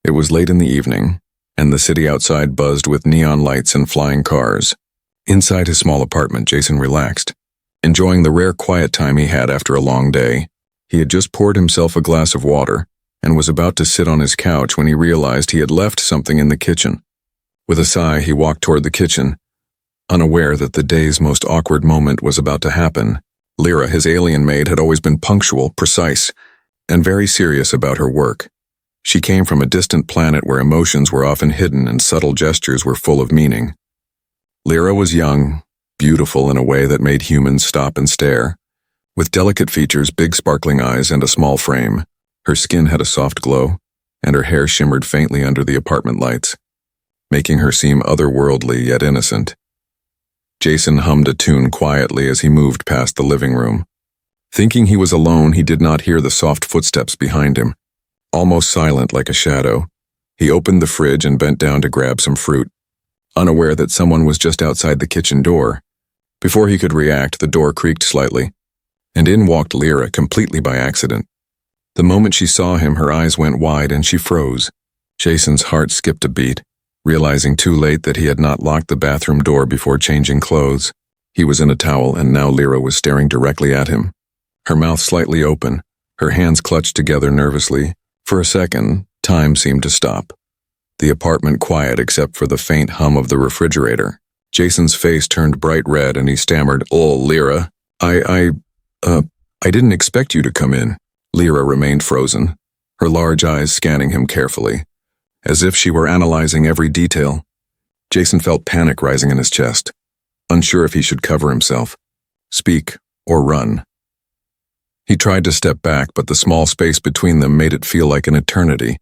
It was late in the evening, and the city outside buzzed with neon lights and flying cars. Inside his small apartment, Jason relaxed, enjoying the rare quiet time he had after a long day. He had just poured himself a glass of water and was about to sit on his couch when he realized he had left something in the kitchen. With a sigh, he walked toward the kitchen, unaware that the day's most awkward moment was about to happen. Lyra, his alien maid, had always been punctual, precise, and very serious about her work. She came from a distant planet where emotions were often hidden and subtle gestures were full of meaning. Lyra was young, beautiful in a way that made humans stop and stare. With delicate features, big sparkling eyes, and a small frame, her skin had a soft glow, and her hair shimmered faintly under the apartment lights, making her seem otherworldly yet innocent. Jason hummed a tune quietly as he moved past the living room. Thinking he was alone, he did not hear the soft footsteps behind him. Almost silent like a shadow, he opened the fridge and bent down to grab some fruit, unaware that someone was just outside the kitchen door. Before he could react, the door creaked slightly, and in walked Lyra, completely by accident. The moment she saw him, her eyes went wide and she froze. Jason's heart skipped a beat, realizing too late that he had not locked the bathroom door before changing clothes. He was in a towel, and now Lyra was staring directly at him, her mouth slightly open, her hands clutched together nervously. For a second, time seemed to stop. The apartment quiet except for the faint hum of the refrigerator. Jason's face turned bright red and he stammered, "Oh, Lyra, I didn't expect you to come in." Lyra remained frozen, her large eyes scanning him carefully, as if she were analyzing every detail. Jason felt panic rising in his chest, unsure if he should cover himself, speak, or run. He tried to step back, but the small space between them made it feel like an eternity.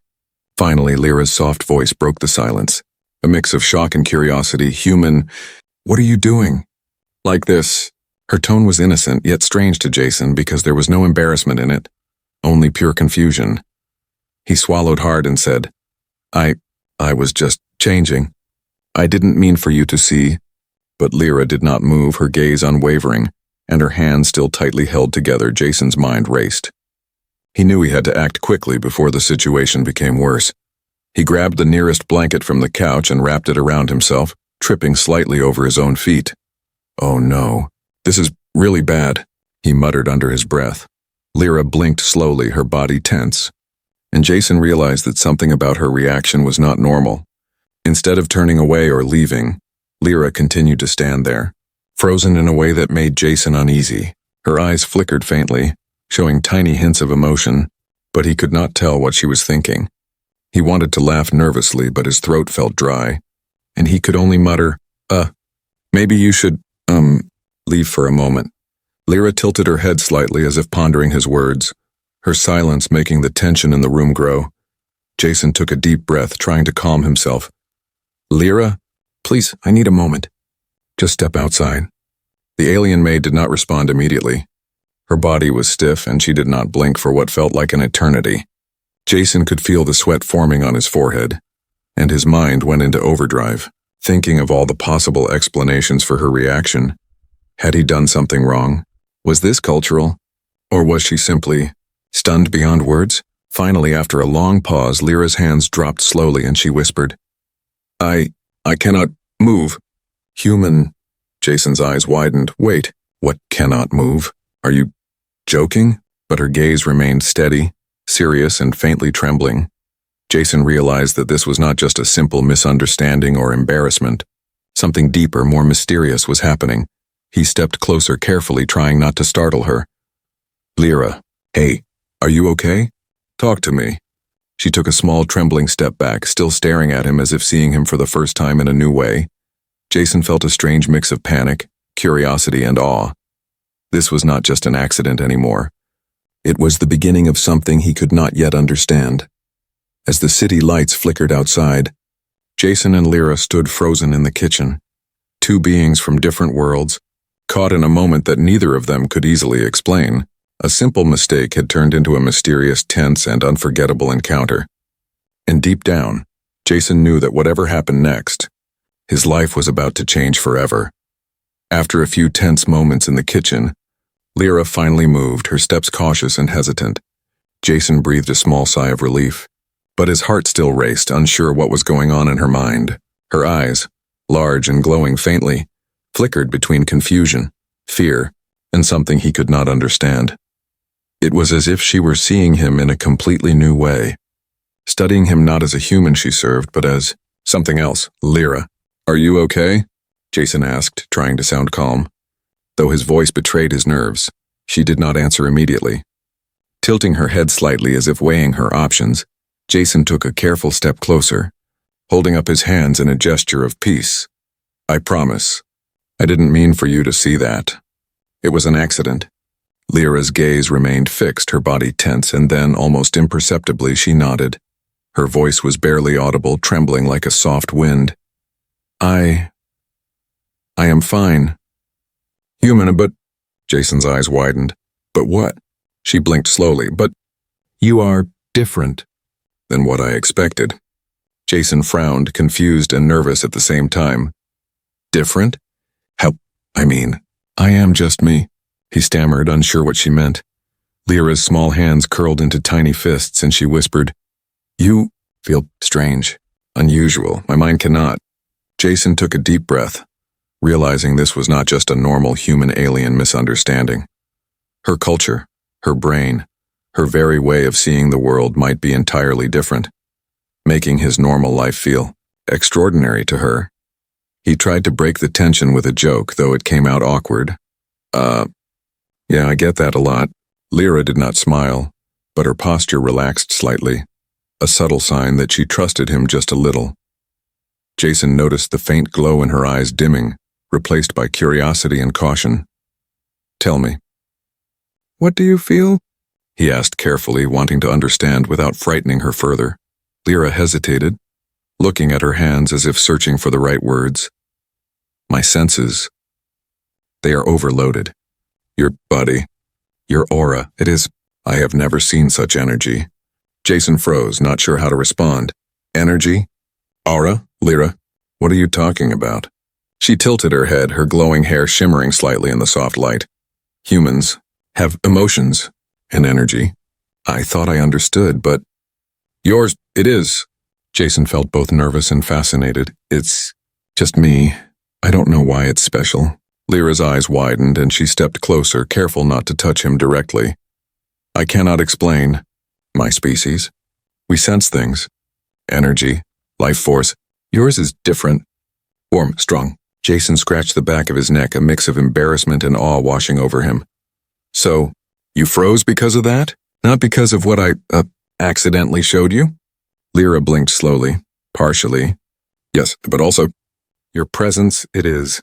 Finally, Lyra's soft voice broke the silence, a mix of shock and curiosity. "Human, what are you doing?" Like this. Her tone was innocent, yet strange to Jason because there was no embarrassment in it, only pure confusion. He swallowed hard and said, I was just changing. I didn't mean for you to see." But Lyra did not move, her gaze unwavering, and her hands still tightly held together. Jason's mind raced. He knew he had to act quickly before the situation became worse. He grabbed the nearest blanket from the couch and wrapped it around himself, tripping slightly over his own feet. "Oh no, this is really bad," he muttered under his breath. Lyra blinked slowly, her body tense, and Jason realized that something about her reaction was not normal. Instead of turning away or leaving, Lyra continued to stand there, frozen in a way that made Jason uneasy. Her eyes flickered faintly, showing tiny hints of emotion, but he could not tell what she was thinking. He wanted to laugh nervously, but his throat felt dry, and he could only mutter, maybe you should, leave for a moment." Lyra tilted her head slightly as if pondering his words, her silence making the tension in the room grow. Jason took a deep breath, trying to calm himself. "Lyra, please, I need a moment. Just step outside." The alien maid did not respond immediately. Her body was stiff and she did not blink for what felt like an eternity. Jason could feel the sweat forming on his forehead, and his mind went into overdrive, thinking of all the possible explanations for her reaction. Had he done something wrong? Was this cultural? Or was she simply stunned beyond words? Finally, after a long pause, Lyra's hands dropped slowly and she whispered, I cannot move." "Human." Jason's eyes widened. "Wait, what cannot move? Are you joking?" But her gaze remained steady, serious, and faintly trembling. Jason realized that this was not just a simple misunderstanding or embarrassment. Something deeper, more mysterious was happening. He stepped closer carefully, trying not to startle her. "Lyra, hey, are you okay? Talk to me." She took a small, trembling step back, still staring at him as if seeing him for the first time in a new way. Jason felt a strange mix of panic, curiosity, and awe. This was not just an accident anymore. It was the beginning of something he could not yet understand. As the city lights flickered outside, Jason and Lyra stood frozen in the kitchen, two beings from different worlds, caught in a moment that neither of them could easily explain. A simple mistake had turned into a mysterious, tense, and unforgettable encounter. And deep down, Jason knew that whatever happened next, his life was about to change forever. After a few tense moments in the kitchen, Lyra finally moved, her steps cautious and hesitant. Jason breathed a small sigh of relief. But his heart still raced, unsure what was going on in her mind. Her eyes, large and glowing faintly, flickered between confusion, fear, and something he could not understand. It was as if she were seeing him in a completely new way, studying him not as a human she served, but as something else. Lyra, are you okay? Jason asked, trying to sound calm. Though his voice betrayed his nerves, she did not answer immediately. Tilting her head slightly as if weighing her options, Jason took a careful step closer, holding up his hands in a gesture of peace. I promise. I didn't mean for you to see that. It was an accident. Lyra's gaze remained fixed, her body tense, and then, almost imperceptibly, she nodded. Her voice was barely audible, trembling like a soft wind. I am fine. Human, but... Jason's eyes widened. But what? She blinked slowly. But you are different than what I expected. Jason frowned, confused and nervous at the same time. Different? How? I am just me, he stammered, unsure what she meant. Lyra's small hands curled into tiny fists and she whispered, You feel strange, unusual. My mind cannot. Jason took a deep breath, realizing this was not just a normal human-alien misunderstanding. Her culture, her brain, her very way of seeing the world might be entirely different, making his normal life feel extraordinary to her. He tried to break the tension with a joke, though it came out awkward. Yeah, I get that a lot. Lyra did not smile, but her posture relaxed slightly, a subtle sign that she trusted him just a little. Jason noticed the faint glow in her eyes dimming, replaced by curiosity and caution. Tell me. What do you feel? He asked carefully, wanting to understand without frightening her further. Lyra hesitated, looking at her hands as if searching for the right words. My senses. They are overloaded. Your body, your aura, it is... I have never seen such energy. Jason froze, not sure how to respond. Energy? Aura? Lyra? What are you talking about? She tilted her head, her glowing hair shimmering slightly in the soft light. Humans have emotions and energy. I thought I understood, but... Yours, it is. Jason felt both nervous and fascinated. It's just me. I don't know why it's special. Lyra's eyes widened and she stepped closer, careful not to touch him directly. I cannot explain. My species. We sense things. Energy, life force. Yours is different. Warm, strong. Jason scratched the back of his neck, a mix of embarrassment and awe washing over him. So, you froze because of that? Not because of what I, accidentally showed you? Lyra blinked slowly, partially. Yes, but also, your presence, it is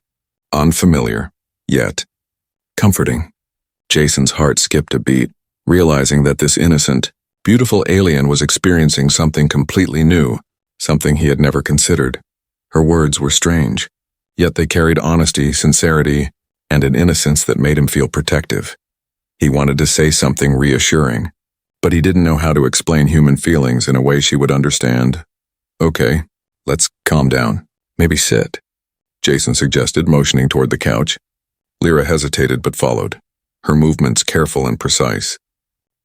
unfamiliar, yet comforting. Jason's heart skipped a beat, realizing that this innocent, beautiful alien was experiencing something completely new, something he had never considered. Her words were strange, yet they carried honesty, sincerity, and an innocence that made him feel protective. He wanted to say something reassuring, but he didn't know how to explain human feelings in a way she would understand. Okay, let's calm down. Maybe sit, Jason suggested, motioning toward the couch. Lyra hesitated but followed, her movements careful and precise.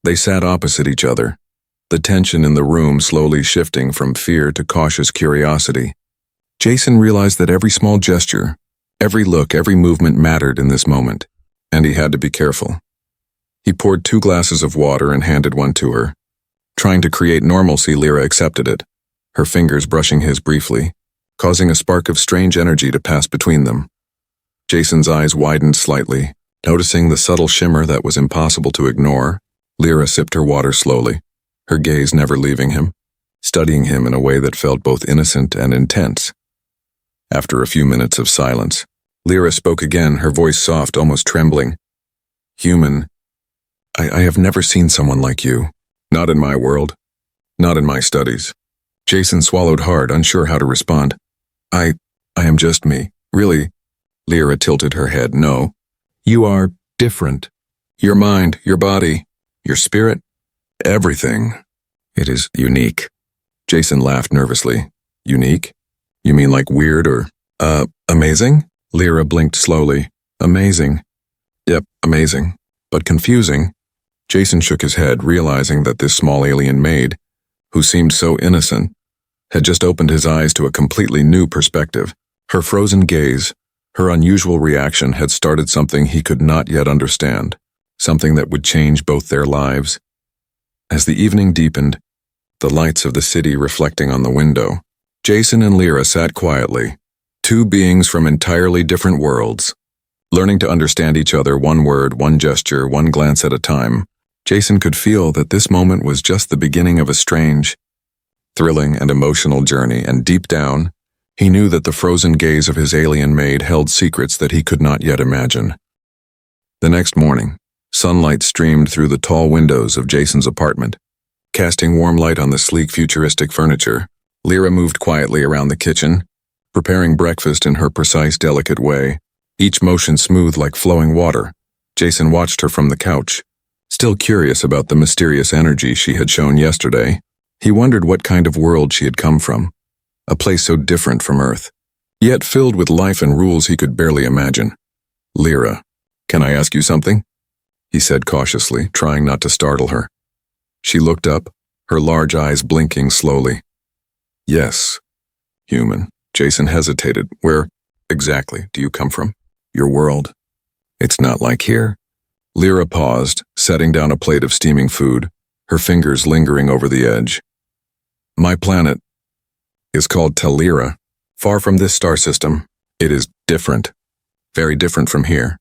They sat opposite each other, the tension in the room slowly shifting from fear to cautious curiosity. Jason realized that every small gesture, every look, every movement mattered in this moment, and he had to be careful. He poured 2 glasses of water and handed one to her. Trying to create normalcy, Lyra accepted it, her fingers brushing his briefly, causing a spark of strange energy to pass between them. Jason's eyes widened slightly, noticing the subtle shimmer that was impossible to ignore. Lyra sipped her water slowly, her gaze never leaving him, studying him in a way that felt both innocent and intense. After a few minutes of silence, Lyra spoke again, her voice soft, almost trembling. Human, I have never seen someone like you. Not in my world. Not in my studies. Jason swallowed hard, unsure how to respond. I am just me. Really? Lyra tilted her head. No. You are different. Your mind, your body, your spirit, everything. It is unique. Jason laughed nervously. Unique? You mean like weird or, amazing? Lyra blinked slowly. Amazing. Yep, amazing. But confusing. Jason shook his head, realizing that this small alien Maid, who seemed so innocent, had just opened his eyes to a completely new perspective. Her frozen gaze, her unusual reaction had started something he could not yet understand, something that would change both their lives. As the evening deepened, the lights of the city reflecting on the window, Jason and Lyra sat quietly, two beings from entirely different worlds. Learning to understand each other one word, one gesture, one glance at a time, Jason could feel that this moment was just the beginning of a strange, thrilling, and emotional journey, and deep down, he knew that the frozen gaze of his alien maid held secrets that he could not yet imagine. The next morning, sunlight streamed through the tall windows of Jason's apartment. Casting warm light on the sleek, futuristic furniture, Lyra moved quietly around the kitchen, preparing breakfast in her precise, delicate way, each motion smooth like flowing water. Jason watched her from the couch. Still curious about the mysterious energy she had shown yesterday, he wondered what kind of world she had come from, a place so different from Earth, yet filled with life and rules he could barely imagine. "Lyra, can I ask you something?" he said cautiously, trying not to startle her. She looked up, her large eyes blinking slowly. "Yes, human." Jason hesitated. "Where exactly do you come from? Your world? It's not like here." Lyra paused, setting down a plate of steaming food, her fingers lingering over the edge. "My planet is called Talira. Far from this star system, it is different. Very different from here."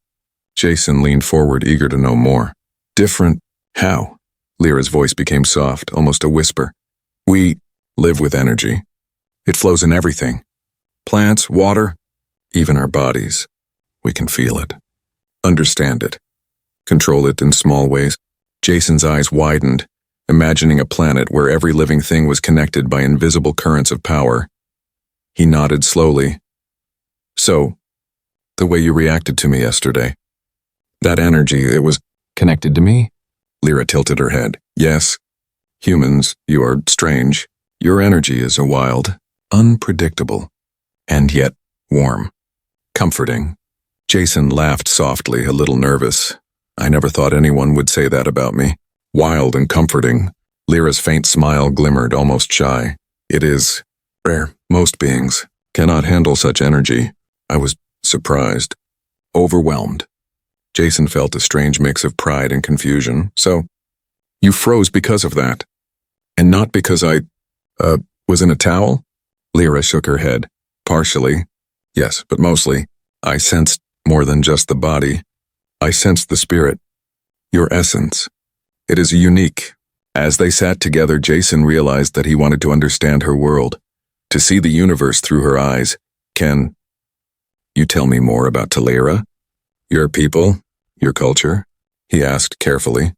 Jason leaned forward, eager to know more. "Different? How?" Lyra's voice became soft, almost a whisper. "We live with energy. It flows in everything. Plants, water, even our bodies. We can feel it, understand it, control it in small ways." Jason's eyes widened, imagining a planet where every living thing was connected by invisible currents of power. He nodded slowly. "So, the way you reacted to me yesterday, that energy, it was connected to me?" Lyra tilted her head. "Yes. Humans, you are strange. Your energy is a wild, unpredictable, and yet warm, comforting." Jason laughed softly, a little nervous. "I never thought anyone would say that about me. Wild and comforting." Lyra's faint smile glimmered, almost shy. "It is rare. Most beings cannot handle such energy." I was surprised, overwhelmed. Jason felt a strange mix of pride and confusion. "So, you froze because of that? And not because I, was in a towel?" Lyra shook her head. "Partially. Yes, but mostly. I sensed more than just the body. I sensed the spirit. Your essence. It is unique." As they sat together, Jason realized that he wanted to understand her world, to see the universe through her eyes. "Can you tell me more about Talira? Your people, your culture?" he asked carefully.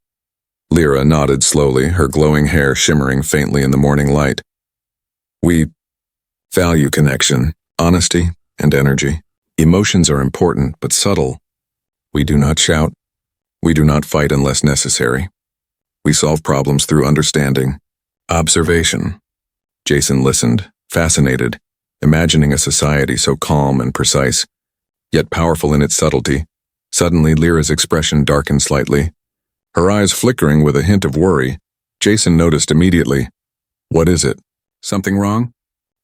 Lyra nodded slowly, her glowing hair shimmering faintly in the morning light. "We value connection, honesty, and energy. Emotions are important, but subtle. We do not shout. We do not fight unless necessary. We solve problems through understanding, observation." Jason listened, fascinated, imagining a society so calm and precise, yet powerful in its subtlety. Suddenly, Lyra's expression darkened slightly, her eyes flickering with a hint of worry. Jason noticed immediately. "What is it? Something wrong?"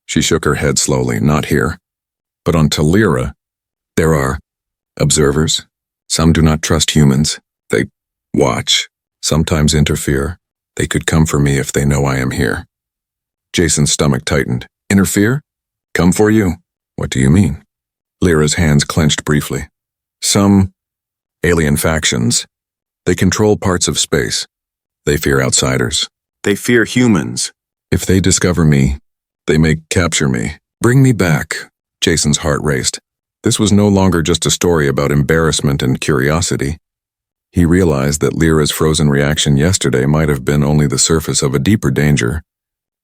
She shook her head slowly. "Not here. But on Talira, there are observers. Some do not trust humans. They watch, sometimes interfere. They could come for me if they know I am here." Jason's stomach tightened. "Interfere? Come for you? What do you mean?" Lyra's hands clenched briefly. "Some alien factions. They control parts of space. They fear outsiders. They fear humans. If they discover me, they may capture me. Bring me back." Jason's heart raced. This was no longer just a story about embarrassment and curiosity. He realized that Lyra's frozen reaction yesterday might have been only the surface of a deeper danger.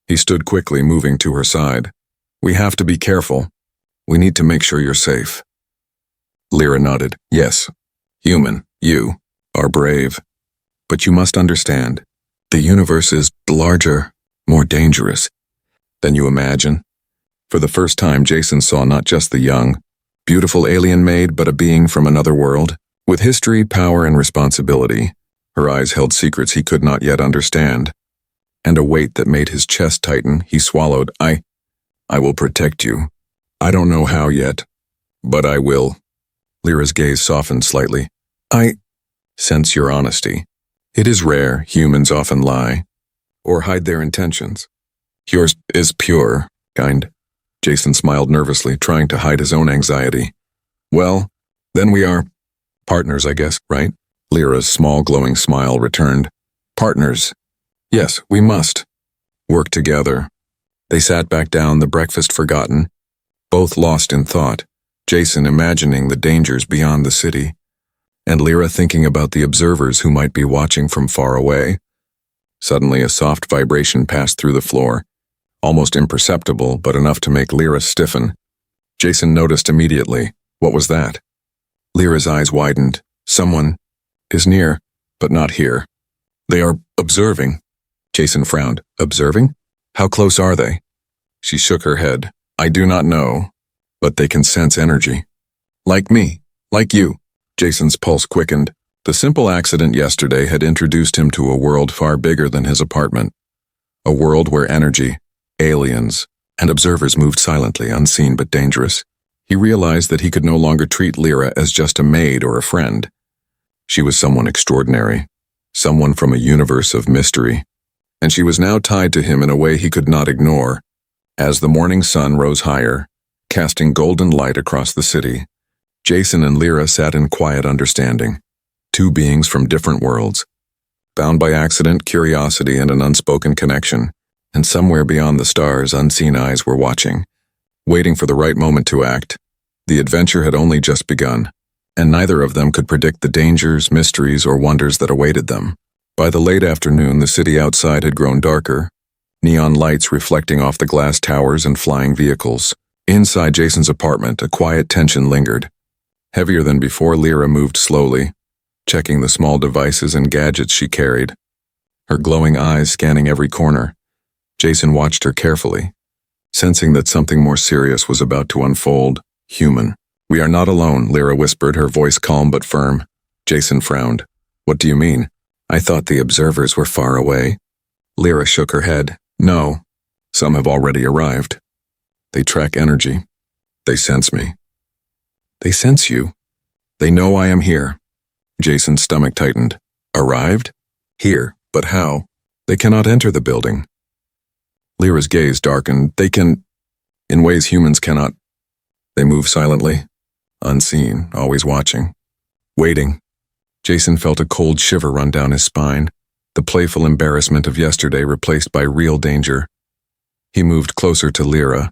He stood quickly, moving to her side. "We have to be careful. We need to make sure you're safe." Lyra nodded. "Yes, human, you are brave. But you must understand, the universe is larger, more dangerous than you imagine." For the first time, Jason saw not just the young, beautiful alien maid, but a being from another world, with history, power, and responsibility. Her eyes held secrets he could not yet understand. and a weight that made his chest tighten. He swallowed. I will protect you. I don't know how yet, but I will. Lyra's gaze softened slightly. I sense your honesty. It is rare. Humans often lie, or hide their intentions. Yours is pure, kind. Jason smiled nervously, trying to hide his own anxiety. Well, then we are partners, I guess, right? Lyra's small glowing smile returned. Partners. Yes, we must work together. They sat back down, the breakfast forgotten, both lost in thought, Jason imagining the dangers beyond the city, and Lyra thinking about the observers who might be watching from far away. Suddenly a soft vibration passed through the floor, almost imperceptible but enough to make Lyra stiffen. Jason noticed immediately. What was that? Lyra's eyes widened. Someone is near, but not here. They are observing. Jason frowned. Observing? How close are they? She shook her head. I do not know, but they can sense energy. Like me, like you. Jason's pulse quickened. The simple accident yesterday had introduced him to a world far bigger than his apartment. A world where energy, aliens, and observers moved silently, unseen but dangerous. He realized that he could no longer treat Lyra as just a maid or a friend. She was someone extraordinary, someone from a universe of mystery, and she was now tied to him in a way he could not ignore. As the morning sun rose higher, casting golden light across the city, Jason and Lyra sat in quiet understanding. Two beings from different worlds, bound by accident, curiosity, and an unspoken connection, and somewhere beyond the stars, unseen eyes were watching, waiting for the right moment to act. The adventure had only just begun, and neither of them could predict the dangers, mysteries, or wonders that awaited them. By the late afternoon, the city outside had grown darker, neon lights reflecting off the glass towers and flying vehicles. Inside Jason's apartment, a quiet tension lingered. Heavier than before, Lyra moved slowly, checking the small devices and gadgets she carried, her glowing eyes scanning every corner. Jason watched her carefully, sensing that something more serious was about to unfold. Human. We are not alone, Lyra whispered, her voice calm but firm. Jason frowned. What do you mean? I thought the observers were far away. Lyra shook her head. No, some have already arrived. They track energy. They sense me. They sense you. They know I am here. Jason's stomach tightened. Arrived? Here, but how? They cannot enter the building. Lyra's gaze darkened. They can, in ways humans cannot. They move silently, unseen, always watching, waiting. Jason felt a cold shiver run down his spine, the playful embarrassment of yesterday replaced by real danger. He moved closer to Lyra.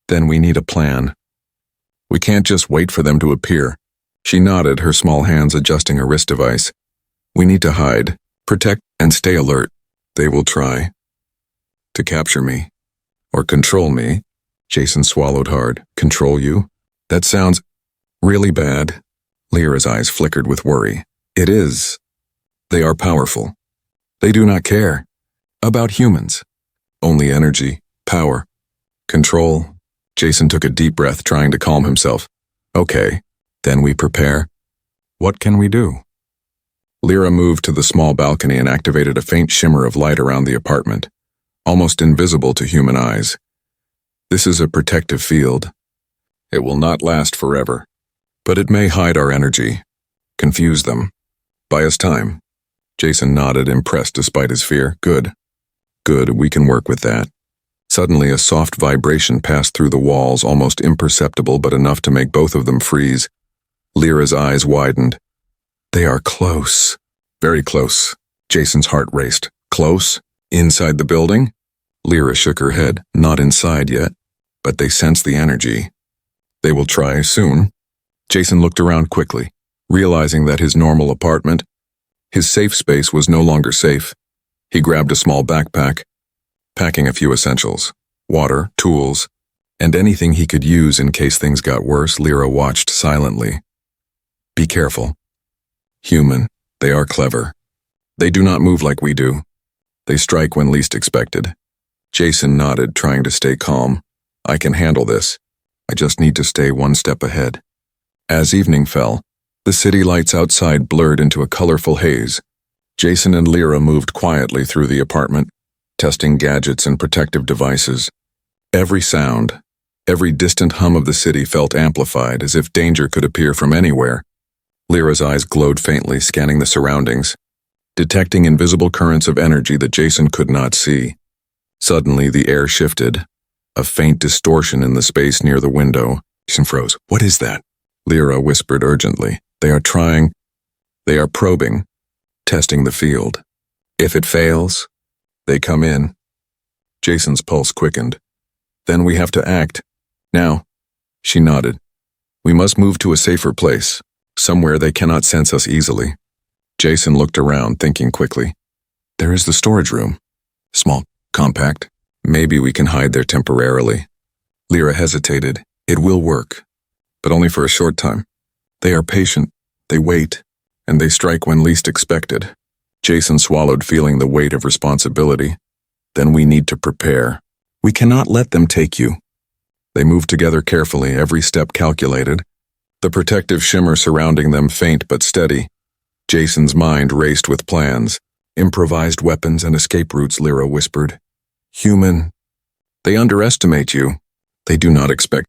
Then we need a plan. We can't just wait for them to appear. She nodded, her small hands adjusting a wrist device. We need to hide, protect, and stay alert. They will try to capture me or control me. Jason swallowed hard. Control you? That sounds really bad. Lyra's eyes flickered with worry. It is. They are powerful. They do not care about humans. Only energy, power, control. Jason took a deep breath, trying to calm himself. Okay, then we prepare. What can we do? Lyra moved to the small balcony and activated a faint shimmer of light around the apartment, almost invisible to human eyes. This is a protective field. It will not last forever, but it may hide our energy, confuse them, buy us time. Jason nodded, impressed despite his fear. Good. Good, we can work with that. Suddenly, a soft vibration passed through the walls, almost imperceptible but enough to make both of them freeze. Lyra's eyes widened. They are close. Very close. Jason's heart raced. Close? Inside the building? Lyra shook her head. Not inside yet, but they sense the energy. They will try soon. Jason looked around quickly, realizing that his normal apartment, his safe space, was no longer safe. He grabbed a small backpack, packing a few essentials, water, tools, and anything he could use in case things got worse. Lyra watched silently. Be careful. Human, they are clever. They do not move like we do. They strike when least expected. Jason nodded, trying to stay calm. I can handle this. I just need to stay one step ahead. As evening fell, the city lights outside blurred into a colorful haze. Jason and Lyra moved quietly through the apartment, testing gadgets and protective devices. Every sound, every distant hum of the city felt amplified, as if danger could appear from anywhere. Lyra's eyes glowed faintly, scanning the surroundings, detecting invisible currents of energy that Jason could not see. Suddenly, the air shifted, a faint distortion in the space near the window. Jason froze. "What is that?" Lyra whispered urgently. They are probing, testing the field. If it fails, they come in." Jason's pulse quickened. "Then we have to act. Now." She nodded. "We must move to a safer place, somewhere they cannot sense us easily." Jason looked around, thinking quickly. "There is the storage room. Small, compact. Maybe we can hide there temporarily." Lyra hesitated. "It will work, but only for a short time. They are patient, they wait, and they strike when least expected." Jason swallowed, feeling the weight of responsibility. "Then we need to prepare. We cannot let them take you." They moved together carefully, every step calculated, the protective shimmer surrounding them faint but steady. Jason's mind raced with plans. "Improvised weapons and escape routes," Lyra whispered. "Human. They underestimate you. They do not expect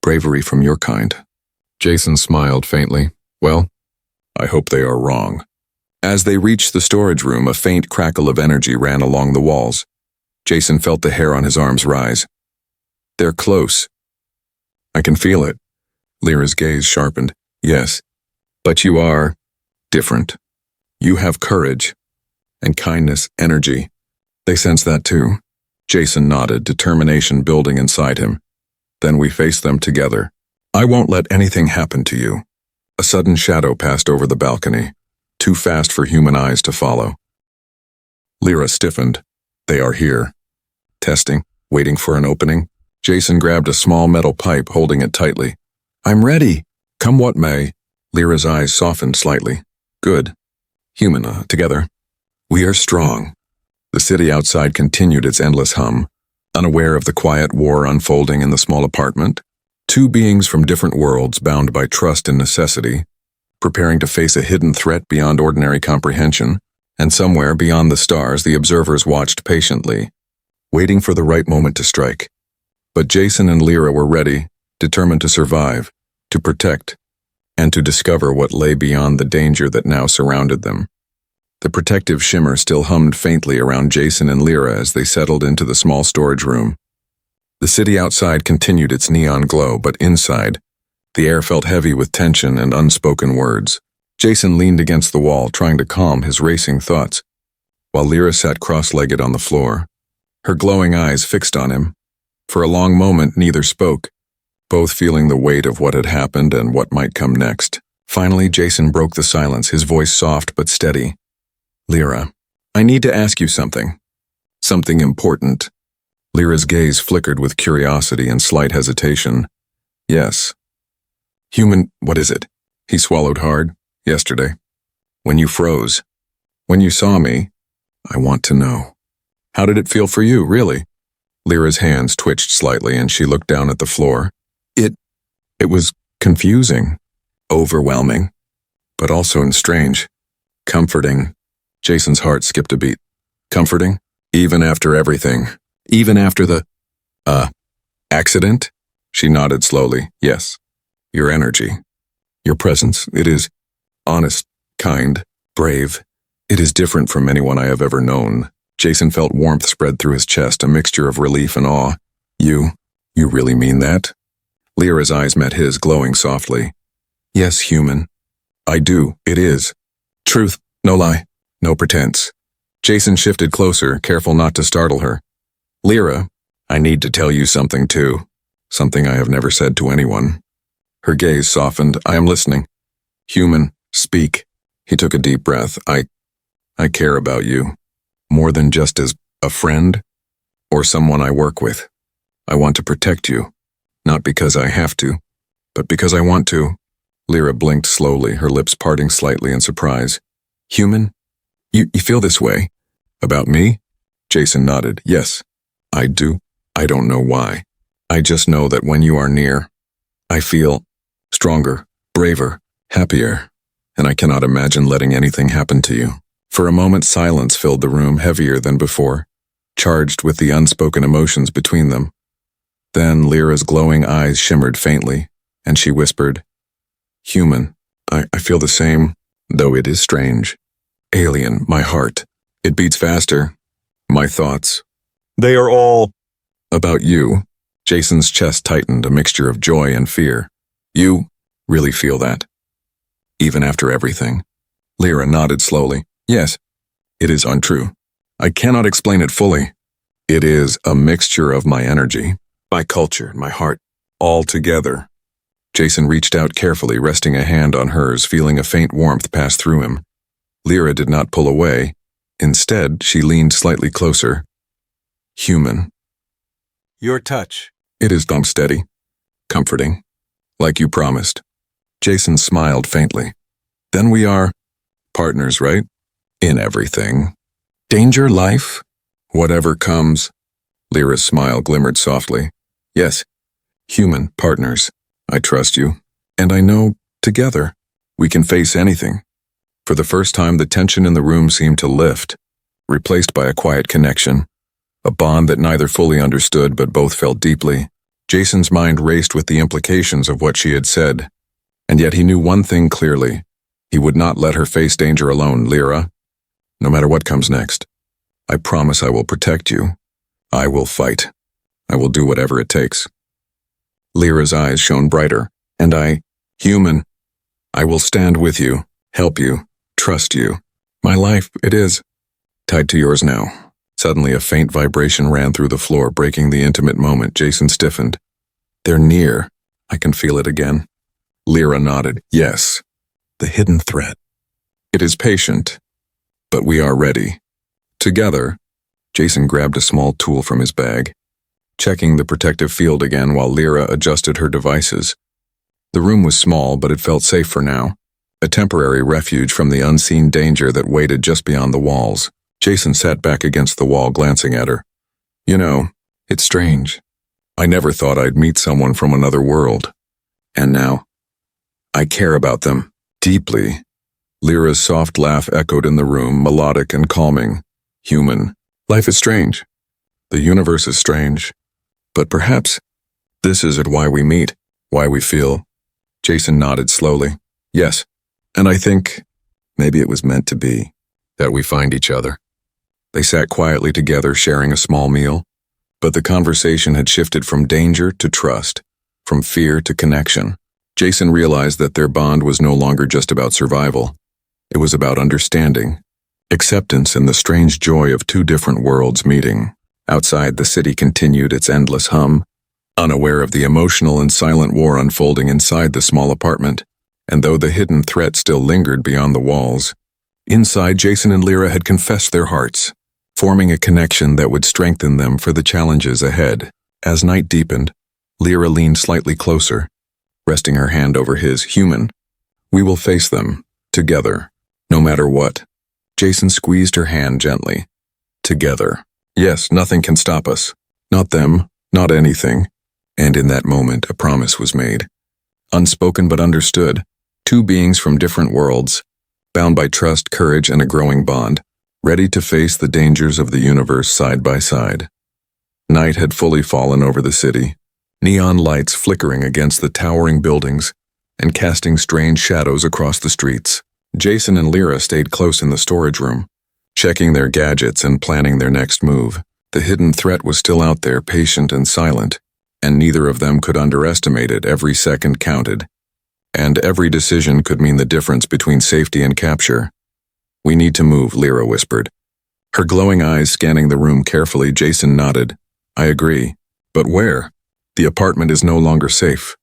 bravery from your kind." Jason smiled faintly. "Well, I hope they are wrong." As they reached the storage room, a faint crackle of energy ran along the walls. Jason felt the hair on his arms rise. "They're close. I can feel it." Lyra's gaze sharpened. "Yes, but you are different. You have courage and kindness, energy. They sense that too." Jason nodded, determination building inside him. "Then we face them together. I won't let anything happen to you." A sudden shadow passed over the balcony, too fast for human eyes to follow. Lyra stiffened. "They are here." Testing, waiting for an opening. Jason grabbed a small metal pipe, holding it tightly. "I'm ready. Come what may." Lyra's eyes softened slightly. "Good. Human, together. We are strong." The city outside continued its endless hum, unaware of the quiet war unfolding in the small apartment. Two beings from different worlds, bound by trust and necessity, preparing to face a hidden threat beyond ordinary comprehension, and somewhere beyond the stars the observers watched patiently, waiting for the right moment to strike. But Jason and Lyra were ready, determined to survive, to protect, and to discover what lay beyond the danger that now surrounded them. The protective shimmer still hummed faintly around Jason and Lyra as they settled into the small storage room. The city outside continued its neon glow, but inside, the air felt heavy with tension and unspoken words. Jason leaned against the wall, trying to calm his racing thoughts, while Lyra sat cross-legged on the floor, her glowing eyes fixed on him. For a long moment, neither spoke, both feeling the weight of what had happened and what might come next. Finally, Jason broke the silence, his voice soft but steady. "Lyra, I need to ask you something. Something important." Lyra's gaze flickered with curiosity and slight hesitation. "Yes." "Human, what is it?" He swallowed hard. "Yesterday. When you froze. When you saw me. I want to know. How did it feel for you, really?" Lyra's hands twitched slightly and she looked down at the floor. It was confusing, overwhelming, but also strange, comforting. Jason's heart skipped a beat. "Comforting? Even after everything? Even after the, accident?" She nodded slowly. "Yes. Your energy. Your presence. It is honest, kind, brave. It is different from anyone I have ever known." Jason felt warmth spread through his chest, a mixture of relief and awe. You really mean that?" Lyra's eyes met his, glowing softly. "Yes, human. I do. It is. Truth, no lie, no pretense." Jason shifted closer, careful not to startle her. "Lyra, I need to tell you something too. Something I have never said to anyone." Her gaze softened. "I am listening." "Human, speak." He took a deep breath. I care about you. More than just as a friend or someone I work with. I want to protect you. Not because I have to, but because I want to." Lyra blinked slowly, her lips parting slightly in surprise. "Human? You feel this way? About me?" Jason nodded. "Yes, I do. I don't know why. I just know that when you are near, I feel stronger, braver, happier, and I cannot imagine letting anything happen to you." For a moment, silence filled the room, heavier than before. charged with the unspoken emotions between them. Then Lyra's glowing eyes shimmered faintly, and she whispered, "Human, I feel the same, though it is strange. Alien, my heart. It beats faster. My thoughts. They are all about you." Jason's chest tightened, a mixture of joy and fear. "You really feel that? Even after everything?" Lyra nodded slowly. "Yes, it is untrue. I cannot explain it fully. It is a mixture of my energy, my culture, my heart, all together." Jason reached out carefully, resting a hand on hers, feeling a faint warmth pass through him. Lyra did not pull away. Instead, she leaned slightly closer. "Human. Your touch. It is steady, comforting, like you promised." Jason smiled faintly. "Then we are partners, right? In everything. Danger, life, whatever comes." Lyra's smile glimmered softly. "Yes, human partners. I trust you, and I know, together, we can face anything." For the first time, the tension in the room seemed to lift, replaced by a quiet connection, a bond that neither fully understood but both felt deeply. Jason's mind raced with the implications of what she had said, and yet he knew one thing clearly. He would not let her face danger alone. "Lyra, no matter what comes next, I promise I will protect you. I will fight. I will do whatever it takes." Lyra's eyes shone brighter. "And human, I will stand with you, help you, trust you. My life, it is tied to yours now." Suddenly, a faint vibration ran through the floor, breaking the intimate moment. Jason stiffened. "They're near. I can feel it again." Lyra nodded. "Yes, the hidden threat. It is patient, but we are ready." Together, Jason grabbed a small tool from his bag, checking the protective field again while Lyra adjusted her devices. The room was small, but it felt safe for now, a temporary refuge from the unseen danger that waited just beyond the walls. Jason sat back against the wall, glancing at her. "You know, it's strange. I never thought I'd meet someone from another world. And now, I care about them deeply." Lyra's soft laugh echoed in the room, melodic and calming. "Human, life is strange. The universe is strange. But perhaps this is why we meet, why we feel." Jason nodded slowly. "Yes, and I think maybe it was meant to be, that we find each other." They sat quietly together, sharing a small meal, but the conversation had shifted from danger to trust, from fear to connection. Jason realized that their bond was no longer just about survival. It was about understanding, acceptance, and the strange joy of two different worlds meeting. Outside, the city continued its endless hum, unaware of the emotional and silent war unfolding inside the small apartment. And though the hidden threat still lingered beyond the walls, inside, Jason and Lyra had confessed their hearts, forming a connection that would strengthen them for the challenges ahead. As night deepened, Lyra leaned slightly closer, resting her hand over his. "Human, we will face them, together, no matter what." Jason squeezed her hand gently. "Together. Yes, nothing can stop us. Not them, not anything." And in that moment, a promise was made. Unspoken but understood. Two beings from different worlds, bound by trust, courage, and a growing bond, ready to face the dangers of the universe side by side. Night had fully fallen over the city, neon lights flickering against the towering buildings and casting strange shadows across the streets. Jason and Lyra stayed close in the storage room, checking their gadgets and planning their next move. The hidden threat was still out there, patient and silent, and neither of them could underestimate it. Every second counted, and every decision could mean the difference between safety and capture. "We need to move," Lyra whispered, her glowing eyes scanning the room carefully. Jason nodded. "I agree. But where? The apartment is no longer safe."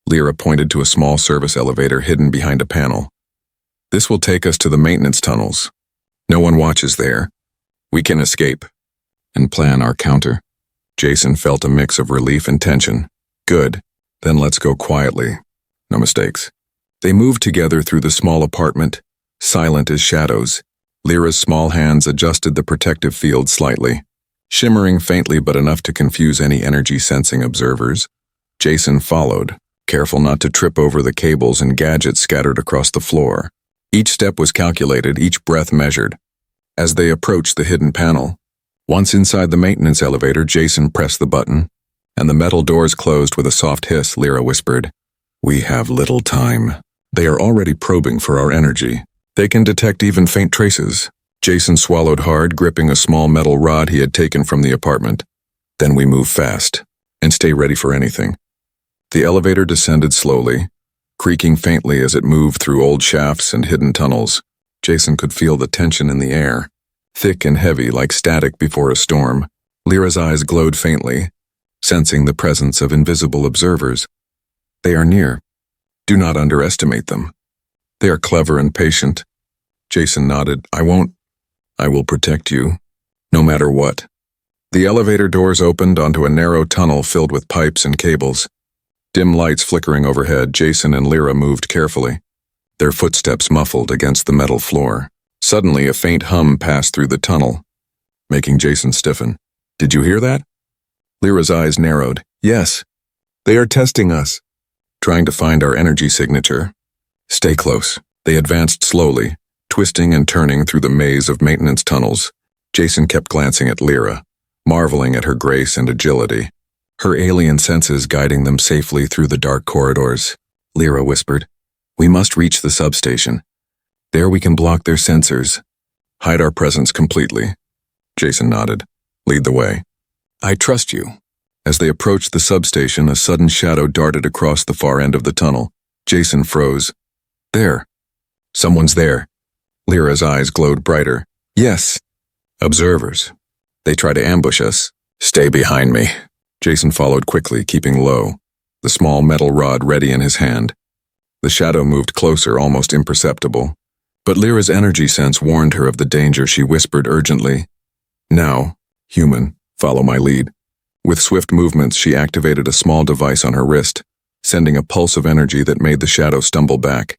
Lyra pointed to a small service elevator hidden behind a panel. "This will take us to the maintenance tunnels. No one watches there. We can escape and plan our counter." Jason felt a mix of relief and tension. "Good. Then let's go quietly. No mistakes." They moved together through the small apartment, silent as shadows. Lyra's small hands adjusted the protective field slightly, shimmering faintly but enough to confuse any energy-sensing observers. Jason followed, careful not to trip over the cables and gadgets scattered across the floor. Each step was calculated, each breath measured. As they approached the hidden panel, Once inside the maintenance elevator, Jason pressed the button, and the metal doors closed with a soft hiss. Lyra whispered, "We have little time. They are already probing for our energy. They can detect even faint traces." Jason swallowed hard, gripping a small metal rod he had taken from the apartment. "Then we move fast, and stay ready for anything." The elevator descended slowly, creaking faintly as it moved through old shafts and hidden tunnels. Jason could feel the tension in the air, thick and heavy like static before a storm. Lyra's eyes glowed faintly, sensing the presence of invisible observers. "They are near. Do not underestimate them. They are clever and patient." Jason nodded. I will protect you, no matter what." The elevator doors opened onto a narrow tunnel filled with pipes and cables. Dim lights flickering overhead, Jason and Lyra moved carefully, their footsteps muffled against the metal floor. Suddenly, a faint hum passed through the tunnel, making Jason stiffen. "Did you hear that?" Lyra's eyes narrowed. "Yes. They are testing us, trying to find our energy signature." "Stay close." They advanced slowly, twisting and turning through the maze of maintenance tunnels. Jason kept glancing at Lyra, marveling at her grace and agility, her alien senses guiding them safely through the dark corridors. Lyra whispered, "We must reach the substation. There we can block their sensors, hide our presence completely." Jason nodded. "Lead the way." "I trust you." As they approached the substation, a sudden shadow darted across the far end of the tunnel. Jason froze. "There. Someone's there." Lyra's eyes glowed brighter. "Yes. Observers. They try to ambush us." "Stay behind me." Jason followed quickly, keeping low, the small metal rod ready in his hand. The shadow moved closer, almost imperceptible. But Lyra's energy sense warned her of the danger. She whispered urgently, "Now, human, follow my lead." With swift movements, she activated a small device on her wrist, sending a pulse of energy that made the shadow stumble back.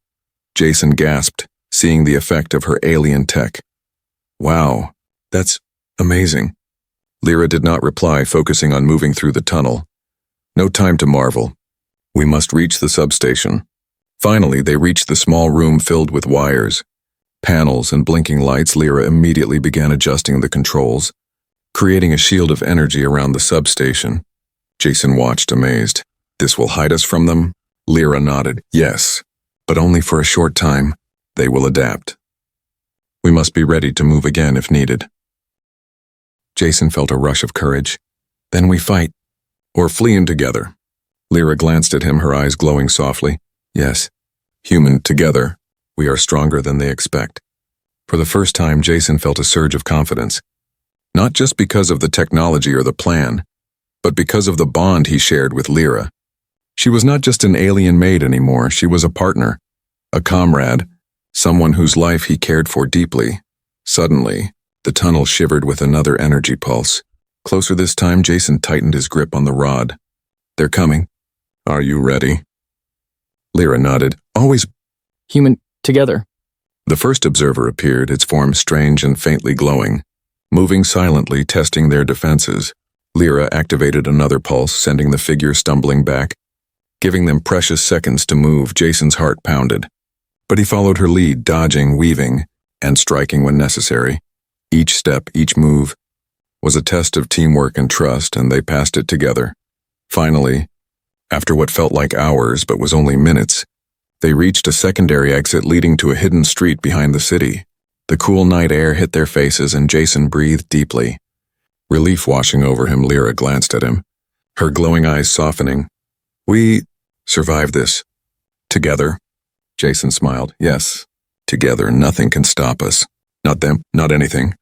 Jason gasped, seeing the effect of her alien tech. "Wow, that's amazing." Lyra did not reply, focusing on moving through the tunnel. No time to marvel. We must reach the substation. Finally, they reached the small room filled with wires, panels, and blinking lights. Lyra immediately began adjusting the controls, creating a shield of energy around the substation. Jason watched, amazed. "This will hide us from them?" Lyra nodded. "Yes, but only for a short time. They will adapt. We must be ready to move again if needed." Jason felt a rush of courage. "Then we fight, or flee in together." Lyra glanced at him, her eyes glowing softly. "Yes, human, together, we are stronger than they expect." For the first time, Jason felt a surge of confidence. Not just because of the technology or the plan, but because of the bond he shared with Lyra. She was not just an alien maid anymore, she was a partner, a comrade, someone whose life he cared for deeply. Suddenly, the tunnel shivered with another energy pulse. Closer this time, Jason tightened his grip on the rod. "They're coming. Are you ready?" Lyra nodded. "Always." "Human, together." The first observer appeared, its form strange and faintly glowing, moving silently, testing their defenses. Lyra activated another pulse, sending the figure stumbling back, giving them precious seconds to move. Jason's heart pounded. But he followed her lead, dodging, weaving, and striking when necessary. Each step, each move, was a test of teamwork and trust, and they passed it together. Finally, after what felt like hours but was only minutes, they reached a secondary exit leading to a hidden street behind the city. The cool night air hit their faces, and Jason breathed deeply. Relief washing over him, Lyra glanced at him, her glowing eyes softening. "We survived this. Together." Jason smiled. "Yes, together. Nothing can stop us. Not them, not anything."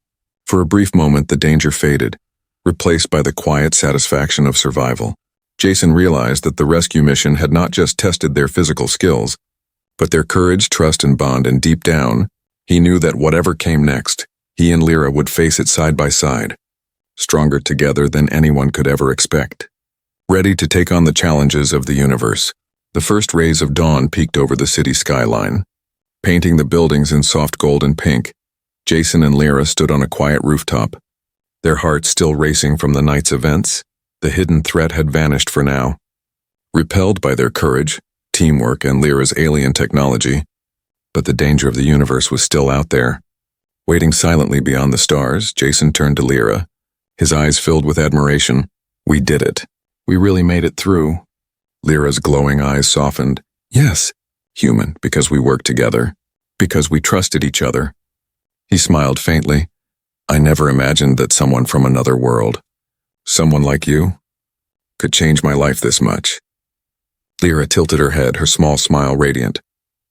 For a brief moment, the danger faded, replaced by the quiet satisfaction of survival. Jason realized that the rescue mission had not just tested their physical skills, but their courage, trust, and bond, and deep down, he knew that whatever came next, he and Lyra would face it side by side, stronger together than anyone could ever expect. Ready to take on the challenges of the universe, the first rays of dawn peeked over the city skyline, painting the buildings in soft gold and pink. Jason and Lyra stood on a quiet rooftop, their hearts still racing from the night's events. The hidden threat had vanished for now. Repelled by their courage, teamwork, and Lyra's alien technology, but the danger of the universe was still out there. Waiting silently beyond the stars, Jason turned to Lyra, His eyes filled with admiration. We did it. We really made it through. Lyra's glowing eyes softened. Yes, human, because we worked together. Because we trusted each other. He smiled faintly. I never imagined that someone from another world, someone like you, could change my life this much. Lyra tilted her head, her small smile radiant.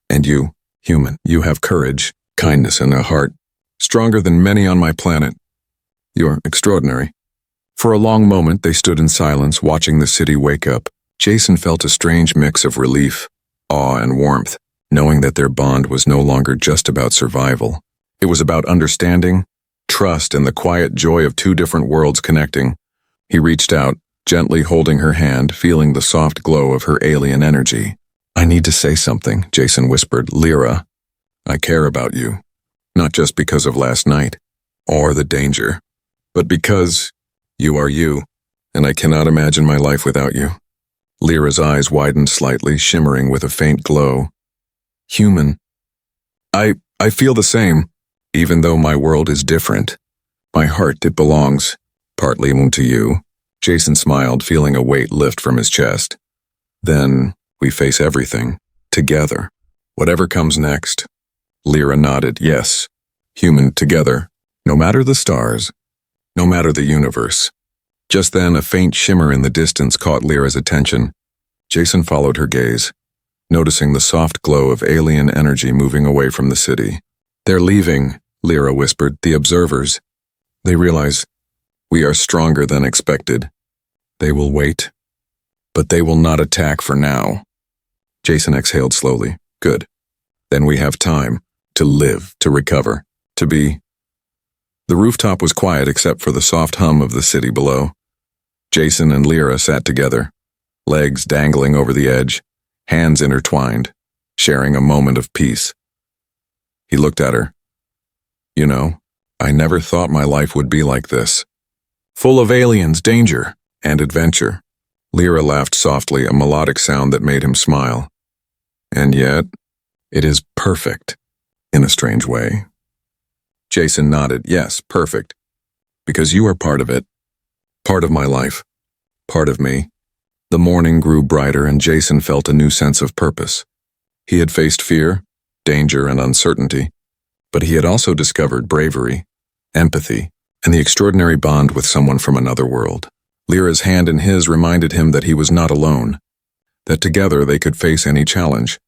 And you, human, you have courage, kindness, and a heart stronger than many on my planet. You're extraordinary. For a long moment, they stood in silence, watching the city wake up. Jason felt a strange mix of relief, awe, and warmth, knowing that their bond was no longer just about survival. It was about understanding, trust, and the quiet joy of two different worlds connecting. He reached out, gently holding her hand, feeling the soft glow of her alien energy. I need to say something, Jason whispered. Lyra, I care about you. Not just because of last night, or the danger, but because you are you, and I cannot imagine my life without you. Lyra's eyes widened slightly, shimmering with a faint glow. Human. I feel the same, even though my world is different. My heart, it belongs, partly to you. Jason smiled, feeling a weight lift from his chest. Then we face everything, together. Whatever comes next. Lyra nodded, yes. Human, together. No matter the stars. No matter the universe. Just then, a faint shimmer in the distance caught Lyra's attention. Jason followed her gaze, noticing the soft glow of alien energy moving away from the city. They're leaving, Lyra whispered, the observers. They realize we are stronger than expected. They will wait, but they will not attack for now. Jason exhaled slowly. Good. Then we have time to live, to recover, to be. The rooftop was quiet except for the soft hum of the city below. Jason and Lyra sat together, legs dangling over the edge, hands intertwined, sharing a moment of peace. He looked at her. You know, I never thought my life would be like this. Full of aliens, danger, and adventure. Lyra laughed softly, a melodic sound that made him smile. And yet, it is perfect, in a strange way. Jason nodded. Yes, perfect. Because you are part of it. Part of my life. Part of me. The morning grew brighter and Jason felt a new sense of purpose. He had faced fear, danger, and uncertainty, but he had also discovered bravery, empathy, and the extraordinary bond with someone from another world. Lyra's hand in his reminded him that he was not alone, that together they could face any challenge.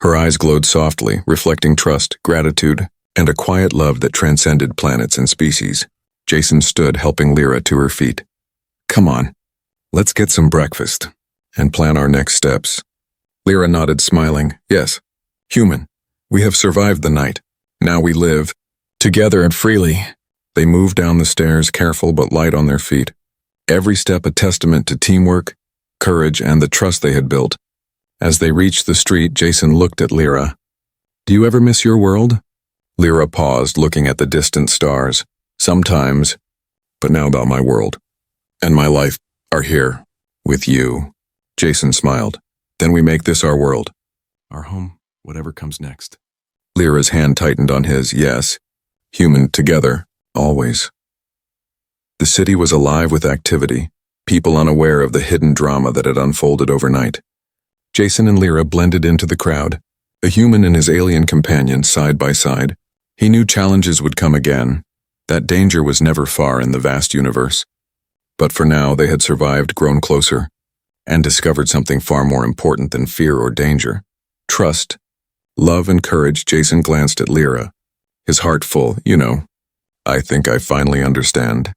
Her eyes glowed softly, reflecting trust, gratitude, and a quiet love that transcended planets and species. Jason stood, helping Lyra to her feet. Come on, let's get some breakfast and plan our next steps. Lyra nodded, smiling. Yes, human. We have survived the night. Now we live, together and freely. They moved down the stairs, careful but light on their feet. Every step a testament to teamwork, courage, and the trust they had built. As they reached the street, Jason looked at Lyra. Do you ever miss your world? Lyra paused, looking at the distant stars. Sometimes, but now about my world. And my life are here, with you. Jason smiled. Then we make this our world. Our home, whatever comes next. Lyra's hand tightened on his. Yes, human, together, always. The city was alive with activity, people unaware of the hidden drama that had unfolded overnight. Jason and Lyra blended into the crowd, a human and his alien companion side by side. He knew challenges would come again, that danger was never far in the vast universe. But for now, they had survived, grown closer, and discovered something far more important than fear or danger. Trust, love, and courage. Jason glanced at Lyra, his heart full. You know, I think I finally understand.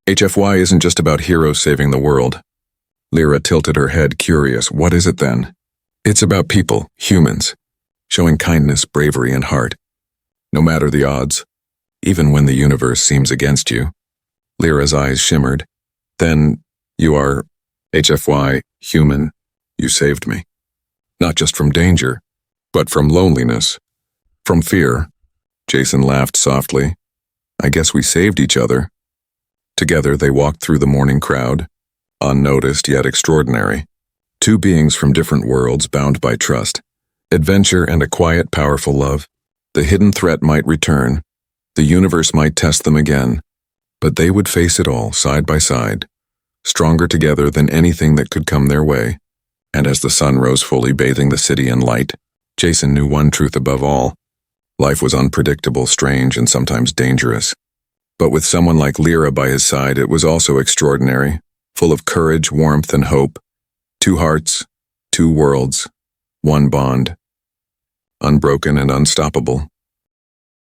HFY isn't just about heroes saving the world. Lyra tilted her head, curious. What is it then? It's about people, humans, showing kindness, bravery, and heart. No matter the odds, even when the universe seems against you. Lyra's eyes shimmered. Then, you are HFY, human. You saved me. Not just from danger, but from loneliness, from fear. Jason laughed softly. I guess we saved each other. Together they walked through the morning crowd, unnoticed yet extraordinary. Two beings from different worlds bound by trust, adventure, and a quiet, powerful love. The hidden threat might return. The universe might test them again. But they would face it all, side by side, stronger together than anything that could come their way. And as the sun rose fully bathing the city in light, Jason knew one truth above all. Life was unpredictable, strange, and sometimes dangerous. But with someone like Lyra by his side, it was also extraordinary, full of courage, warmth, and hope. 2 hearts, 2 worlds, 1 bond. Unbroken and unstoppable.